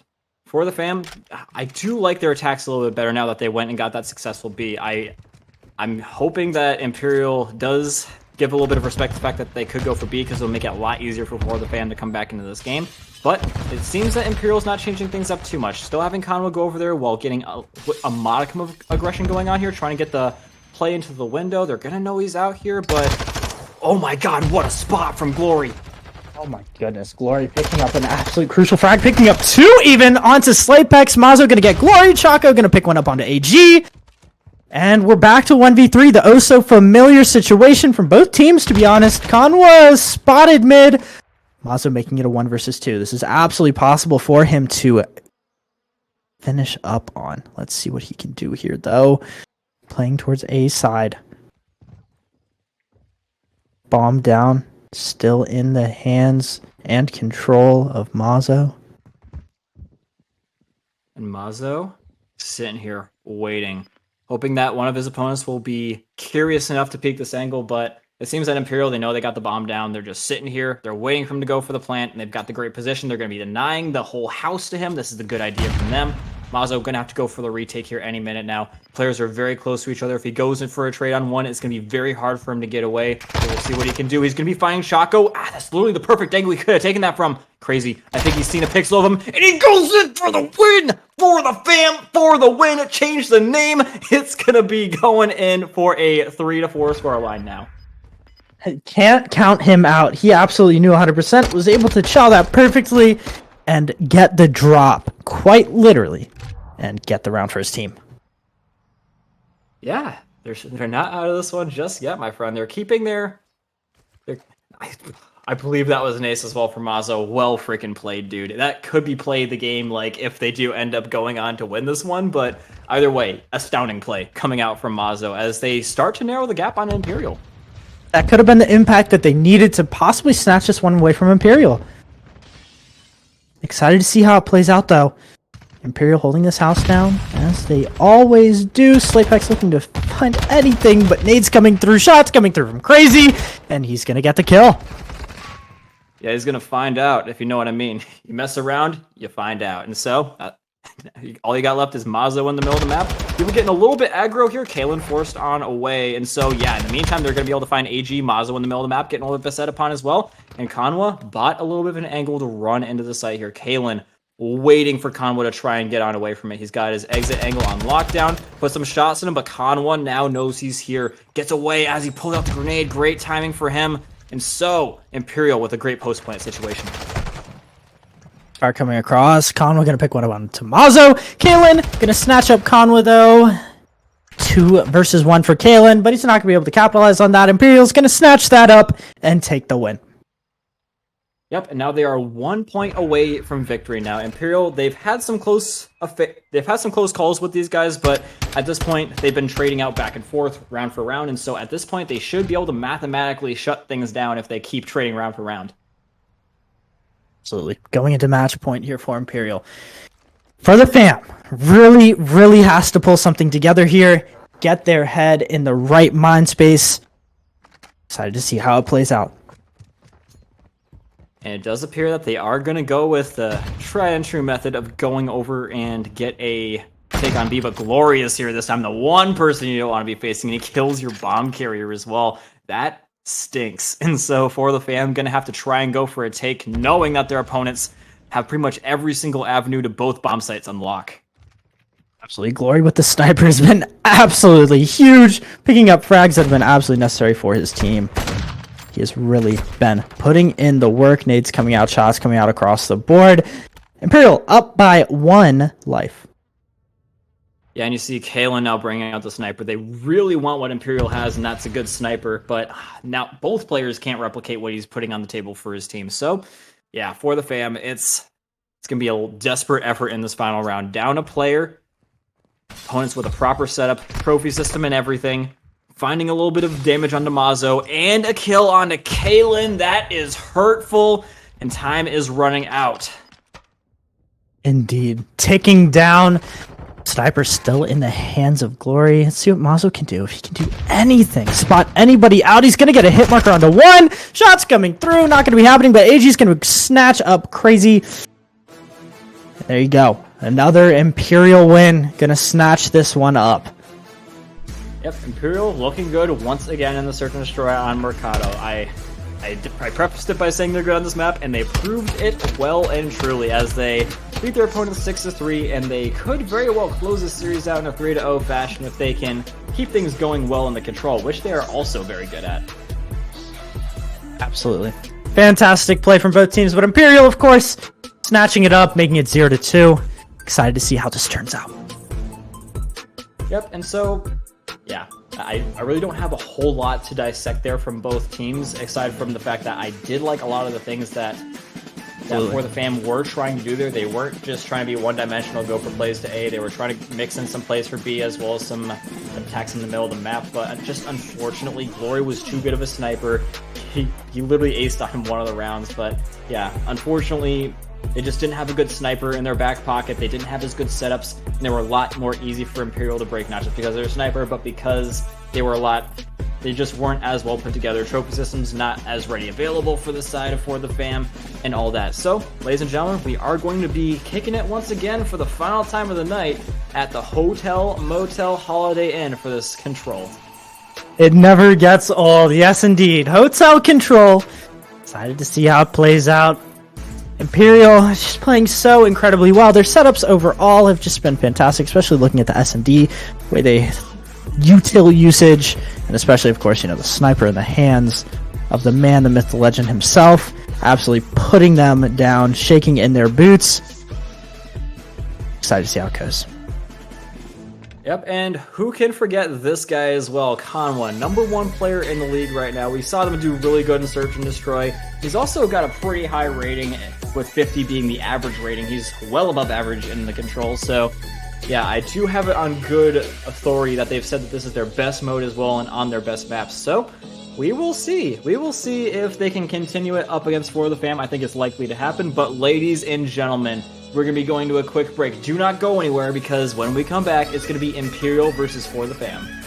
ForTheFam, I do like their attacks a little bit better now that they went and got that successful B. I'm hoping that Empyreal does give a little bit of respect to the fact that they could go for B, because it'll make it a lot easier for ForTheFam to come back into this game. But it seems that Empyreal's not changing things up too much. Still having Conwa go over there while getting a modicum of aggression going on here, trying to get the play into the window. They're going to know he's out here, but oh my god, what a spot from Glory. Oh my goodness, Glory picking up an absolute crucial frag, picking up 2 even onto Slapex. Mazo gonna get Glory, Chaco gonna pick one up onto AG. And we're back to 1v3, the oh so familiar situation from both teams, to be honest. Conwa spotted mid. Mazo making it a 1 versus 2. This is absolutely possible for him to finish up on. Let's see what he can do here, though. Playing towards A side. Bomb down. Still in the hands and control of Mazo. And Mazo sitting here waiting, hoping that one of his opponents will be curious enough to peek this angle, but it seems that Empyreal, they know they got the bomb down. They're just sitting here. They're waiting for him to go for the plant, and they've got the great position. They're going to be denying the whole house to him. This is the good idea from them. Mazo going to have to go for the retake here any minute now. Players are very close to each other. If he goes in for a trade on one, it's going to be very hard for him to get away. So we'll see what he can do. He's going to be finding Chaco. That's literally the perfect angle he could have taken that from. Crazy. I think he's seen a pixel of him, and he goes in for the win! For the fam! For the win! Change the name! It's going to be going in for a 3-4 score line now. Can't count him out. He absolutely knew 100%, was able to chow that perfectly and get the drop, quite literally, and get the round for his team. Yeah, they're not out of this one just yet, my friend. They're keeping their... I believe that was an ace as well for Mazo. Well freaking played, dude. That could be played the game, like, if they do end up going on to win this one, but either way, astounding play coming out from Mazo as they start to narrow the gap on Empyreal. That could have been the impact that they needed to possibly snatch this one away from Empyreal. Excited to see how it plays out, though. Empyreal holding this house down, as they always do. Slapex looking to find anything, but nades coming through, shots coming through from Crazy, and he's going to get the kill. Yeah, he's going to find out, if you know what I mean. You mess around, you find out. And so, all you got left is Mazo in the middle of the map. People getting a little bit aggro here. Kalen forced on away. And so, yeah, in the meantime, they're going to be able to find AG, Mazo in the middle of the map, getting a little bit set upon as well. And Conwa bought a little bit of an angle to run into the site here. Kalen waiting for Conwa to try and get on away from it. He's got his exit angle on lockdown, put some shots in him, but Conwa now knows he's here. Gets away as he pulled out the grenade. Great timing for him. And so, Empyreal with a great post-plant situation. Are coming across. Conwa gonna pick one up on Mazo. Kalen gonna snatch up Conwa though. 2 versus 1 for Kalen, but he's not gonna be able to capitalize on that. Empyreal's gonna snatch that up and take the win. Yep, and now they are 1 point away from victory. Now, Empyreal, they've had some close calls with these guys, but at this point, they've been trading out back and forth, round for round, and so at this point, they should be able to mathematically shut things down if they keep trading round for round. Absolutely. Going into match point here for Empyreal. ForTheFam really has to pull something together here, get their head in the right mind space. Excited to see how it plays out. And it does appear that they are going to go with the tried and true method of going over and get a take on B, but Glorious here this time. The one person you don't want to be facing, and he kills your bomb carrier as well. That stinks. And so ForTheFam going to have to try and go for a take, knowing that their opponents have pretty much every single avenue to both bomb sites unlock. Absolutely. Glory with the sniper has been absolutely huge, picking up frags that have been absolutely necessary for his team. He has really been putting in the work. Nades coming out, shots coming out across the board. Empyreal up by 1 life. Yeah, and you see Kalen now bringing out the sniper. They really want what Empyreal has, and that's a good sniper. But now both players can't replicate what he's putting on the table for his team. So, yeah, ForTheFam, it's going to be a desperate effort in this final round. Down a player, opponents with a proper setup, trophy system and everything. Finding a little bit of damage onto Mazo, and a kill onto Kalen. That is hurtful, and time is running out. Indeed. Ticking down. Sniper still in the hands of Glory. Let's see what Mazo can do. If he can do anything, spot anybody out, he's going to get a hit marker onto 1. Shots coming through. Not going to be happening, but AG's going to snatch up Crazy. There you go. Another Empyreal win. Going to snatch this one up. Yep, Empyreal looking good once again in the Search and Destroy on Mercado. I prefaced it by saying they're good on this map, and they proved it well and truly as they beat their opponents 6-3, and they could very well close this series out in a 3-0 fashion if they can keep things going well in the control, which they are also very good at. Absolutely. Fantastic play from both teams, but Empyreal, of course, snatching it up, making it 0-2. Excited to see how this turns out. Yep, and so, yeah, I really don't have a whole lot to dissect there from both teams, aside from the fact that I did like a lot of the things that ForTheFam were trying to do there. They weren't just trying to be one-dimensional, go for plays to A. They were trying to mix in some plays for B, as well as some attacks in the middle of the map. But just unfortunately, Glory was too good of a sniper. He literally aced on him one of the rounds. But yeah, unfortunately, they just didn't have a good sniper in their back pocket. They didn't have as good setups, and they were a lot more easy for Empyreal to break, not just because they're a sniper, but because they just weren't as well put together. Trophy systems not as ready available for the side of ForTheFam and all that. So, ladies and gentlemen, we are going to be kicking it once again for the final time of the night at the Hotel Motel Holiday Inn for this control. It never gets old. Yes, indeed. Hotel Control. Excited to see how it plays out. Imperial is just playing so incredibly well. Their setups overall have just been fantastic, especially looking at the S&D, the way they util usage, and especially, of course, the sniper in the hands of the man, the myth, the legend himself, absolutely putting them down, shaking in their boots. Excited to see how it goes. Yep, and who can forget this guy as well, Conwa, #1 player in the league right now. We saw them do really good in Search and Destroy. He's also got a pretty high rating, with 50 being the average rating. He's well above average in the control, so yeah, I do have it on good authority that they've said that this is their best mode as well and on their best maps. So we will see. We will see if they can continue it up against ForTheFam. I think it's likely to happen. But ladies and gentlemen, we're going to be going to a quick break. Do not go anywhere, because when we come back, it's going to be Empyreal versus ForTheFam.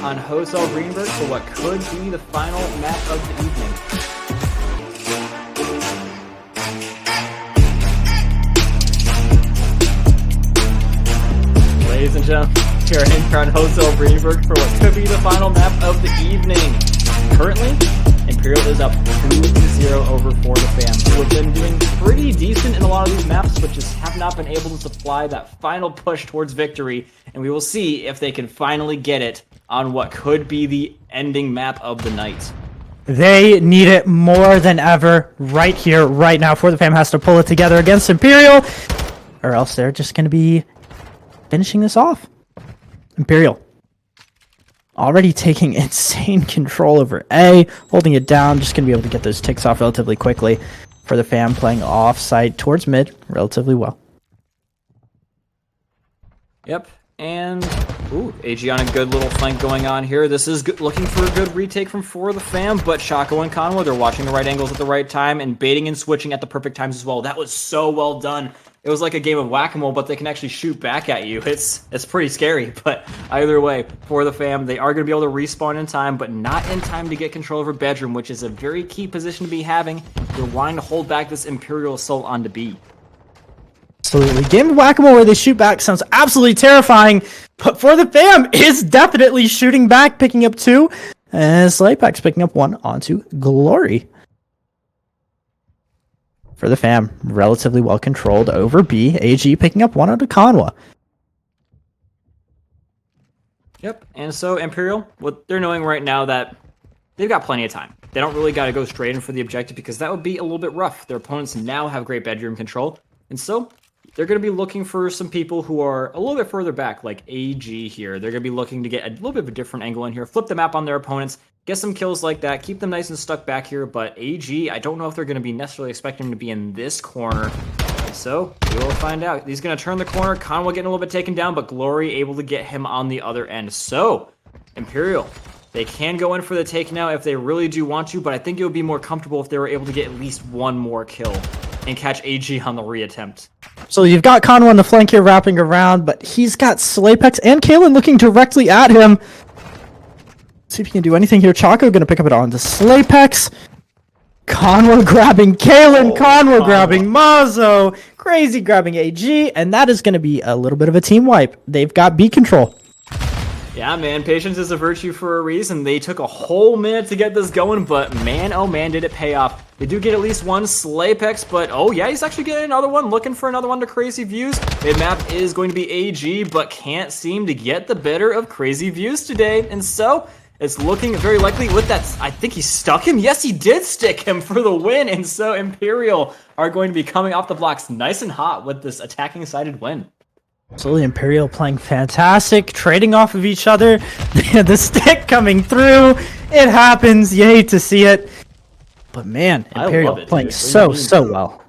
On Hotel Greenberg for what could be the final map of the evening. Ladies and gentlemen, here in on Hotel Greenberg for what could be the final map of the evening. Currently, Empyreal is up 2-0 over ForTheFam, who have been doing pretty decent in a lot of these maps, but just have not been able to supply that final push towards victory, and we will see if they can finally get it on what could be the ending map of the night. They need it more than ever right here, right now. ForTheFam has to pull it together against Empyreal, or else they're just going to be finishing this off. Empyreal already taking insane control over A, holding it down, just going to be able to get those ticks off relatively quickly. ForTheFam playing off-site towards mid relatively well. Yep. And, ooh, AG on a good little flank going on here. This is looking for a good retake from ForTheFam, but Shaco and Conwa, they're watching the right angles at the right time and baiting and switching at the perfect times as well. That was so well done. It was like a game of whack-a-mole, but they can actually shoot back at you. It's pretty scary, but either way, ForTheFam, they are going to be able to respawn in time, but not in time to get control over Bedroom, which is a very key position to be having. You're wanting to hold back this Imperial Assault onto B. Absolutely. Game of Whack-A-Mole where they shoot back sounds absolutely terrifying, but ForTheFam is definitely shooting back, picking up 2, and Slaypack's picking up 1 onto Glory. For the fam, relatively well controlled over B. AG picking up one out of Conwa. Yep, and so Empyreal, what they're knowing right now that they've got plenty of time. They don't really got to go straight in for the objective because that would be a little bit rough. Their opponents now have great bedroom control, and so they're going to be looking for some people who are a little bit further back, like AG here. They're going to be looking to get a little bit of a different angle in here, flip the map on their opponents, get some kills like that, keep them nice and stuck back here, but AG, I don't know if they're going to be necessarily expecting him to be in this corner. So, we will find out. He's going to turn the corner. Conwa getting a little bit taken down, but Glory able to get him on the other end. So, Empyreal, they can go in for the take now if they really do want to, but I think it would be more comfortable if they were able to get at least one more kill and catch AG on the reattempt. So you've got Conwa on the flank here wrapping around, but he's got Slapex and Kalen looking directly at him. See if he can do anything here. Chaco going to pick up it on to Slapex. Conwa grabbing Kalen, Conwa grabbing Mazo, Crazy grabbing AG, and that is going to be a little bit of a team wipe. They've got B control. Yeah, man, patience is a virtue for a reason. They took a whole minute to get this going, but man, oh man, did it pay off. They do get at least one Slapex, but oh yeah, he's actually getting another one, looking for another one to Crazy Views. Mid-map is going to be AG, but can't seem to get the better of Crazy Views today, and so it's looking very likely with that. I think he stuck him. Yes, he did stick him for the win, and so Empyreal are going to be coming off the blocks nice and hot with this attacking-sided win. Absolutely, Empyreal playing fantastic, trading off of each other. The stick coming through. It happens. You hate to see it. But man, Empyreal playing so well.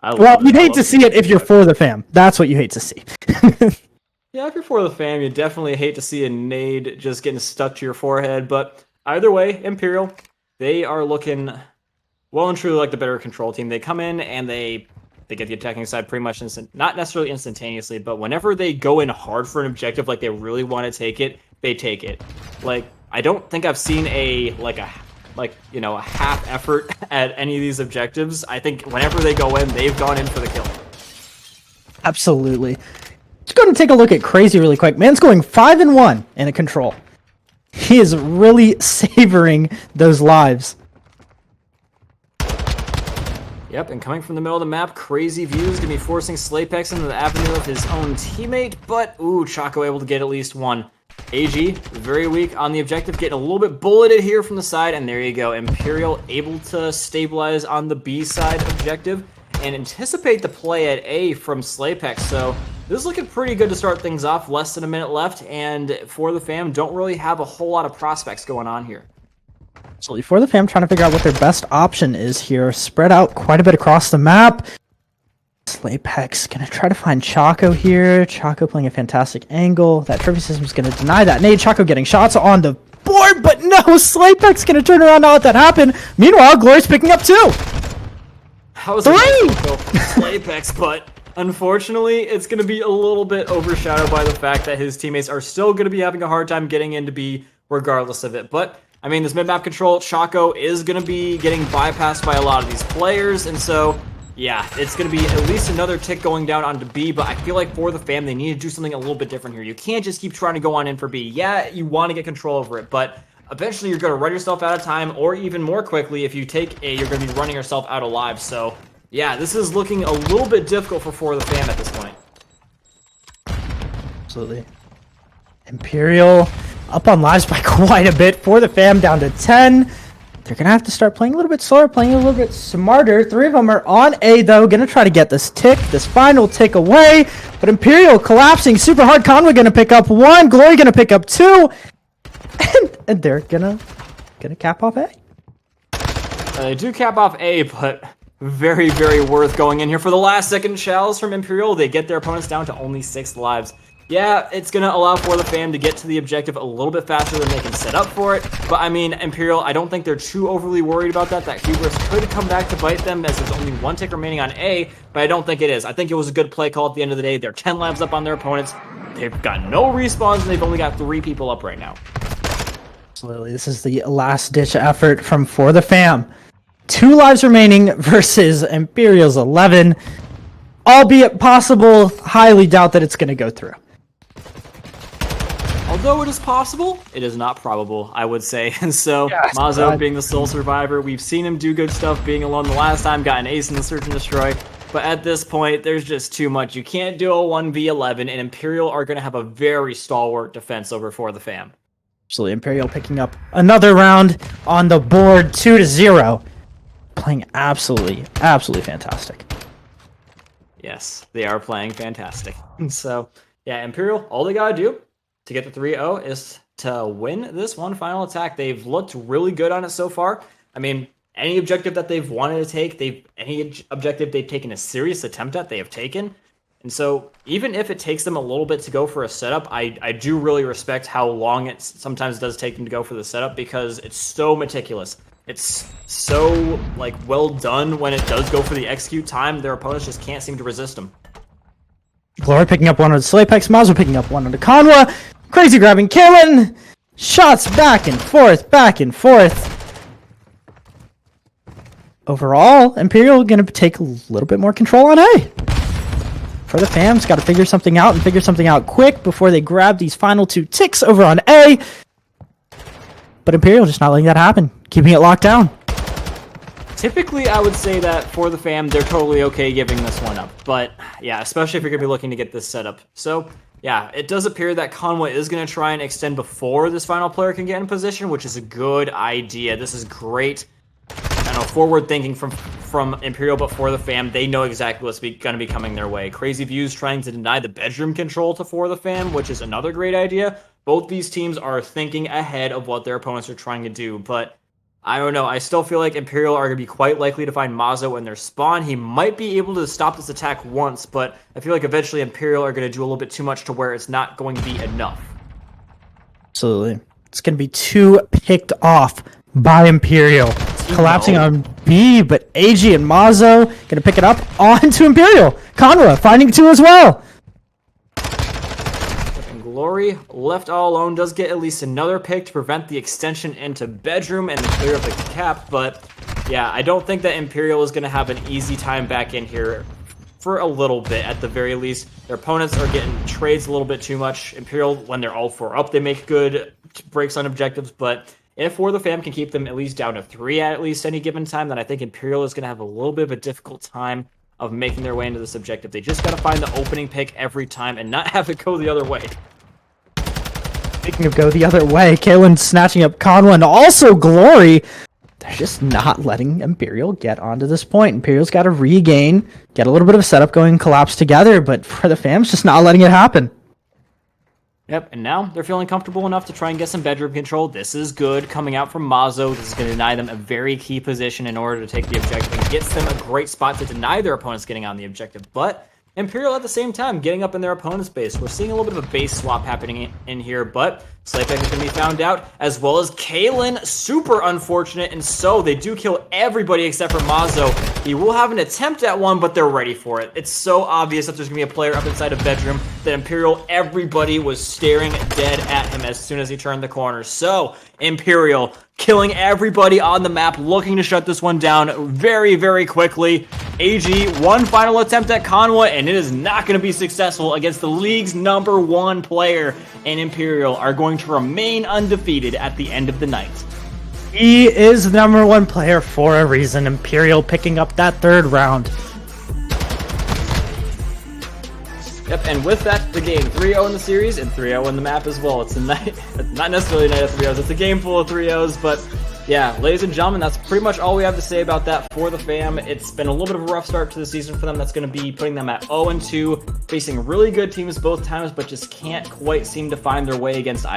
Well, you'd hate to see it if you're for the fam. That's what you hate to see. Yeah, if you're for the fam, you definitely hate to see a nade just getting stuck to your forehead. But either way, Empyreal, they are looking well and truly like the better control team. They come in and they get the attacking side pretty much not necessarily instantaneously, but whenever they go in hard for an objective, like they really want to take it, they take it. Like, I don't think I've seen a half effort at any of these objectives. I think whenever they go in, they've gone in for the kill. Absolutely. Let's go and take a look at Crazy really quick. Man's going 5-1 in a control. He is really savoring those lives. Yep, and coming from the middle of the map, Crazy Views going to be forcing Slapex into the avenue of his own teammate, but ooh, Chaco able to get at least one. AG, very weak on the objective, getting a little bit bulleted here from the side, and there you go. Empyreal able to stabilize on the B side objective and anticipate the play at A from Slapex, so this is looking pretty good to start things off. Less than a minute left, and for the fam, don't really have a whole lot of prospects going on here. So for the fam, trying to figure out what their best option is here. Spread out quite a bit across the map. Slapex gonna try to find Chaco here. Chaco playing a fantastic angle. That trophy system is gonna deny that nade. Chaco getting shots on the board, but no, Slapex gonna turn around and let that happen. Meanwhile, Glory's picking up 2. That was a nice kill from Slapex, but unfortunately, it's going to be a little bit overshadowed by the fact that his teammates are still going to be having a hard time getting into B regardless of it. But, I mean, this mid-map control, Chaco is going to be getting bypassed by a lot of these players, and so, yeah, it's going to be at least another tick going down onto B, but I feel like for the fam, they need to do something a little bit different here. You can't just keep trying to go on in for B. Yeah, you want to get control over it, but eventually you're going to run yourself out of time, or even more quickly, if you take A, you're going to be running yourself out of lives, so yeah, this is looking a little bit difficult for the fam at this point. Absolutely. Empyreal up on lives by quite a bit. For the fam down to 10. They're going to have to start playing a little bit slower, playing a little bit smarter. 3 of them are on A, though. Going to try to get this final tick away. But Empyreal collapsing super hard. Conwa going to pick up 1. Glory going to pick up 2. And they're going to cap off A. They do cap off A, but very, very worth going in here for the last second shells from Empyreal. They get their opponents down to only 6 lives. Yeah, it's going to allow for the fam to get to the objective a little bit faster than they can set up for it. But, I mean, Empyreal, I don't think they're too overly worried about that. That hubris could come back to bite them as there's only 1 tick remaining on A, but I don't think it is. I think it was a good play call at the end of the day. They're 10 lives up on their opponents. They've got no respawns, and they've only got 3 people up right now. Absolutely. This is the last-ditch effort from For the Fam. 2 lives remaining versus Empyreal's 11. Albeit possible, highly doubt that it's going to go through. although it is possible, it is not probable, I would say. And so, Yes, Mazo God. being the sole survivor, we've seen him do good stuff being alone the last time, got an ace in the Search and Destroy. But at this point, there's just too much. You can't do a 1v11, and Empyreal are going to have a very stalwart defense over ForTheFam. Absolutely, Empyreal picking up another round on the board, 2-0. Playing absolutely fantastic. Yes, they are playing fantastic. So, yeah, Empyreal, all they gotta do to get the 3-0 is to win this one final attack. They've looked really good on it so far. I mean, any objective that they've wanted to take, any objective they've taken a serious attempt at, they have taken. And so, even if it takes them a little bit to go for a setup, I do really respect how long it sometimes does take them to go for the setup, because it's so meticulous. It's so, like, well done when it does go for the execute time. Their opponents just can't seem to resist them. Glory picking up one on the Slapex, Mazo picking up one on the Conwa. Crazy grabbing Kaylin. Shots back and forth, back and forth. Overall, Empyreal going to take a little bit more control on A. ForTheFam's got to figure something out, and figure something out quick before they grab these final 2 ticks over on A. But Empyreal just not letting that happen, keeping it locked down. Typically, I would say that ForTheFam, they're totally okay giving this one up. But, yeah, especially if you're going to be looking to get this set up. So, yeah, it does appear that Conway is going to try and extend before this final player can get in position, which is a good idea. This is great. I know, forward thinking from Empyreal, but ForTheFam, they know exactly what's going to be coming their way. Crazy Views trying to deny the bedroom control to ForTheFam, which is another great idea. Both these teams are thinking ahead of what their opponents are trying to do, but I don't know. I still feel like Empyreal are going to be quite likely to find Mazo in their spawn. He might be able to stop this attack once, but I feel like eventually Empyreal are going to do a little bit too much to where it's not going to be enough. Absolutely. It's going to be 2 picked off by Empyreal. Collapsing on B, but AG and Mazo going to pick it up onto Empyreal. Conra finding 2 as well. And Glory, left all alone, does get at least another pick to prevent the extension into bedroom and clear up the cap, but yeah, I don't think that Empyreal is going to have an easy time back in here for a little bit at the very least. Their opponents are getting trades a little bit too much. Empyreal, when they're all 4 up, they make good breaks on objectives, but if ForTheFam can keep them at least down to 3 at least any given time, then I think Empyreal is going to have a little bit of a difficult time of making their way into this objective. They just got to find the opening pick every time and not have it go the other way. Speaking of go the other way, Kaylin snatching up Conwa and also Glory. They're just not letting Empyreal get onto this point. Imperial's got to regain, get a little bit of a setup going, collapse together, but ForTheFam's just not letting it happen. Yep, and now they're feeling comfortable enough to try and get some bedroom control. This is good coming out from Mazo. This is going to deny them a very key position in order to take the objective, and gets them a great spot to deny their opponents getting on the objective. But Empyreal at the same time getting up in their opponent's base. We're seeing a little bit of a base swap happening in here, but Slapex is going to be found out, as well as Kaylin. Super unfortunate, and so they do kill everybody except for Mazo. He will have an attempt at one, but they're ready for it. It's so obvious that there's going to be a player up inside a bedroom that Empyreal, everybody was staring dead at him as soon as he turned the corner. So, Empyreal killing everybody on the map, looking to shut this one down very, very quickly. AG, one final attempt at Conwa, and it is not going to be successful against the league's #1 player, and Empyreal are going to remain undefeated at the end of the night. He is the #1 player for a reason. Empyreal picking up that 3rd round. Yep, and with that, the game 3-0 in the series and 3-0 in the map as well. It's a night, not necessarily a night of 3-0s, it's a game full of 3-0s, but yeah, ladies and gentlemen, that's pretty much all we have to say about that for the fam. It's been a little bit of a rough start to the season for them. That's going to be putting them at 0-2, facing really good teams both times, but just can't quite seem to find their way against either.